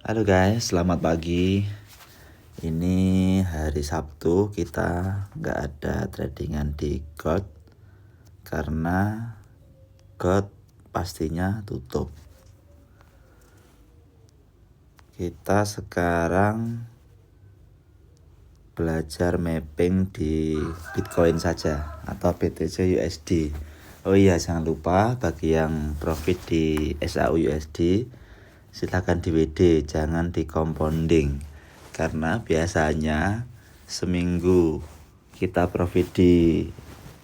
Halo guys, selamat pagi. Ini hari Sabtu, kita nggak ada tradingan di gold karena gold pastinya tutup. Kita sekarang belajar mapping di Bitcoin saja atau BTC USD. Oh iya, jangan lupa bagi yang profit di SAU USD silakan di WD, jangan di compounding. Karena biasanya seminggu kita profit di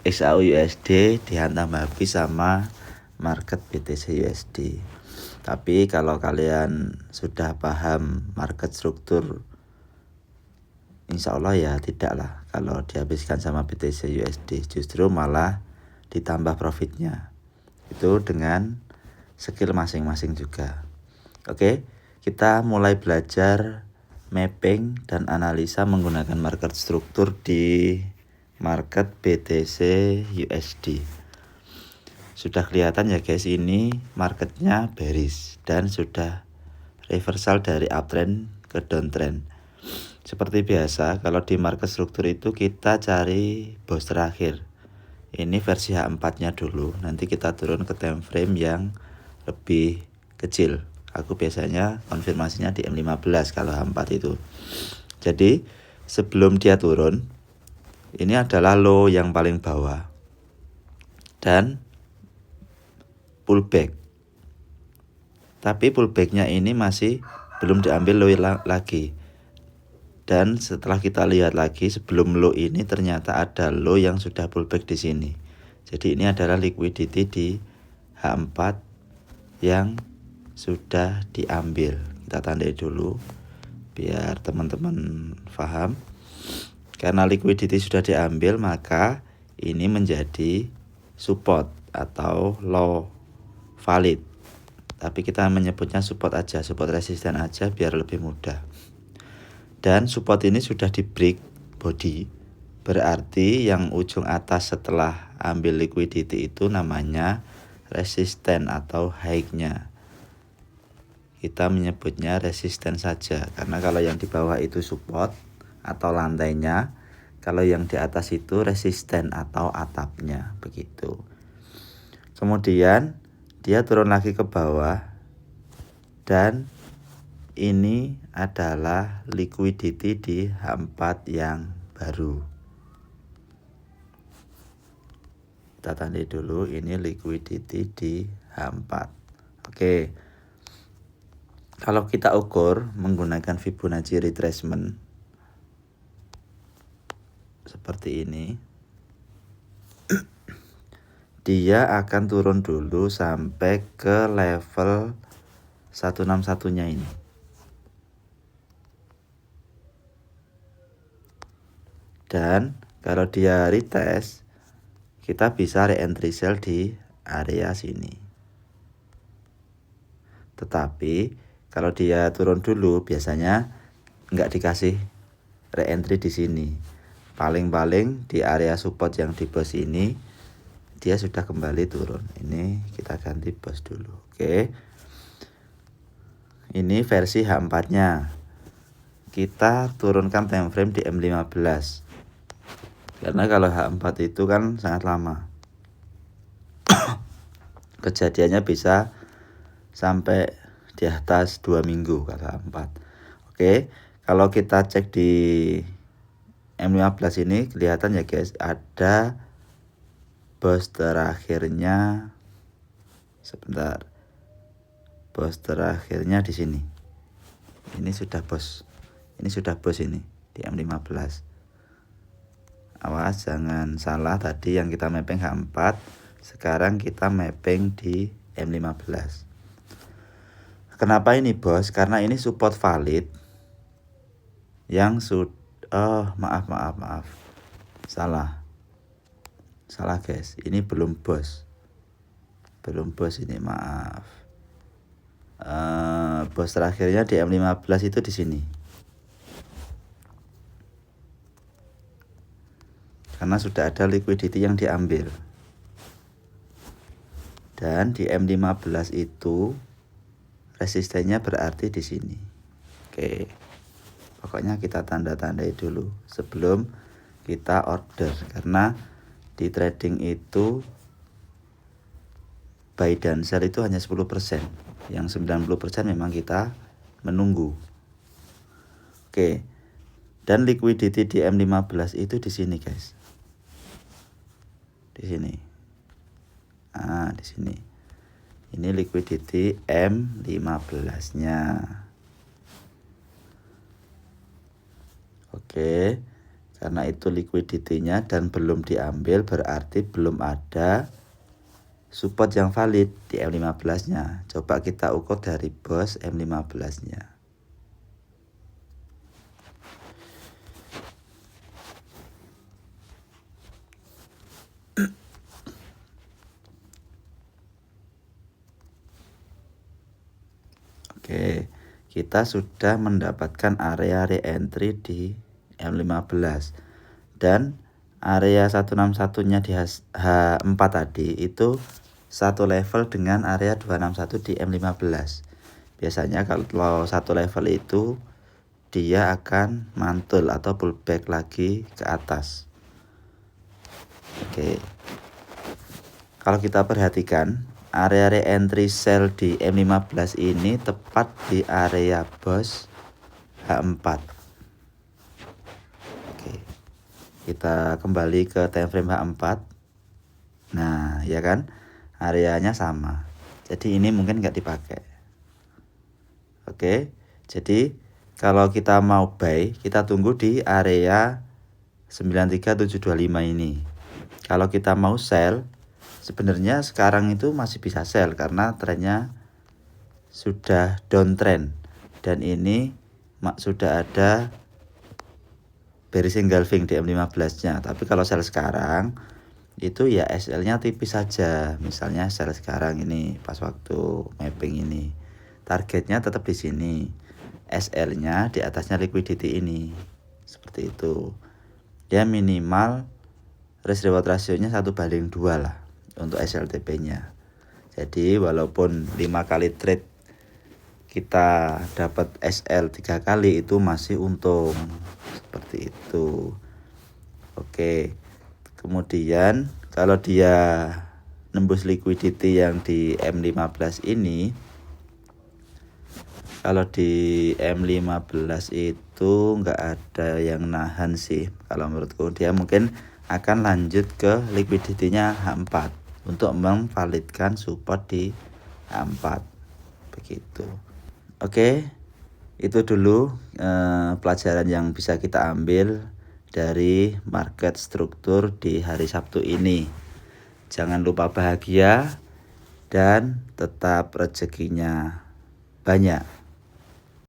SAU USD dihantam habis sama market BTC USD. Tapi kalau kalian sudah paham market struktur, insya Allah ya tidaklah kalau dihabiskan sama BTC USD, justru malah ditambah profitnya. Itu dengan skill masing-masing juga. Oke, kita mulai belajar mapping dan analisa menggunakan market struktur di market BTC USD. Sudah kelihatan ya guys, ini marketnya bearish dan sudah reversal dari uptrend ke downtrend. Seperti biasa, kalau di market struktur itu kita cari bos terakhir. Ini versi H4-nya dulu, nanti kita turun ke time frame yang lebih kecil. Aku biasanya konfirmasinya di M15 kalau H4 itu. Jadi sebelum dia turun, ini adalah low yang paling bawah dan pullback. Tapi pullbacknya ini masih belum diambil low lagi. Dan setelah kita lihat lagi sebelum low ini ternyata ada low yang sudah pullback di sini. Jadi ini adalah liquidity di H4 yang sudah diambil. Kita tandai dulu biar teman-teman paham. Karena liquidity sudah diambil, maka ini menjadi support atau low valid. Tapi kita menyebutnya support aja, support resisten aja biar lebih mudah. Dan support ini sudah di break body, berarti yang ujung atas setelah ambil liquidity itu namanya resisten atau high-nya. Kita menyebutnya resisten saja, karena kalau yang di bawah itu support atau lantainya, kalau yang di atas itu resisten atau atapnya, begitu. Kemudian dia turun lagi ke bawah dan ini adalah liquidity di H4 yang baru. Kita tandai dulu, ini liquidity di H4. Oke. Kalau kita ukur menggunakan Fibonacci retracement seperti ini, dia akan turun dulu sampai ke level 161-nya ini. Dan kalau dia retest, kita bisa re-entry sell di area sini. Tetapi kalau dia turun dulu biasanya nggak dikasih re-entry di sini. Paling-paling di area support yang di bos ini dia sudah kembali turun. Ini kita ganti bos dulu. Oke. Ini versi H4-nya. Kita turunkan time frame di M15. Karena kalau H4 itu kan sangat lama. Kejadiannya bisa sampai di atas 2 minggu kalau H4. Oke, kalau kita cek di M15 ini kelihatan ya guys, ada bos terakhirnya. Sebentar. Bos terakhirnya di sini. Ini sudah bos. Ini sudah bos ini di M15. Awas jangan salah, tadi yang kita mapping H4, sekarang kita mapping di M15. Kenapa ini bos? Karena ini support valid yang maaf. Salah guys, ini belum bos ini, maaf. Bos terakhirnya di M15 itu di sini. Karena sudah ada liquidity yang diambil. Dan di M15 itu resistennya berarti di sini. Oke, pokoknya kita tanda-tandai dulu sebelum kita order, karena di trading itu buy dan sell itu hanya 10%, yang 90% memang kita menunggu. Oke, dan liquidity di M15 itu di sini guys, di sini. Nah, di sini. Ini liquidity M15-nya. Oke, karena itu liquidity-nya dan belum diambil, berarti belum ada support yang valid di M15-nya. Coba kita ukur dari bos M15-nya. Oke, kita sudah mendapatkan area re-entry di M15 dan area 161-nya di H4 tadi itu satu level dengan area 261 di M15. Biasanya kalau satu level itu dia akan mantul atau pullback lagi ke atas. Oke, kalau kita perhatikan area re-entry sell di M15 ini tepat di area bos H4. Oke, kita kembali ke time frame H4. Nah, ya kan, areanya sama. Jadi ini mungkin nggak dipakai. Oke, jadi kalau kita mau buy, kita tunggu di area 93725 ini. Kalau kita mau sell, sebenarnya sekarang itu masih bisa sell karena trennya sudah downtrend dan ini sudah ada bearish engulfing di M15-nya. Tapi kalau sell sekarang itu ya SL-nya tipis saja. Misalnya sell sekarang ini pas waktu mapping ini, targetnya tetap di sini, SL-nya di atasnya liquidity ini, seperti itu. Ya minimal risk reward rasionya 1/2 lah untuk SLTP-nya. Jadi walaupun 5 kali trade kita dapat SL 3 kali itu masih untung, seperti itu. Oke, kemudian kalau dia nembus liquidity yang di M15 ini, kalau di M15 itu nggak ada yang nahan sih. Kalau menurutku dia mungkin akan lanjut ke liquidity-nya H4 untuk memvalidkan support di H4, begitu. Oke, itu dulu pelajaran yang bisa kita ambil dari market struktur di hari Sabtu ini. Jangan lupa bahagia dan tetap rezekinya banyak.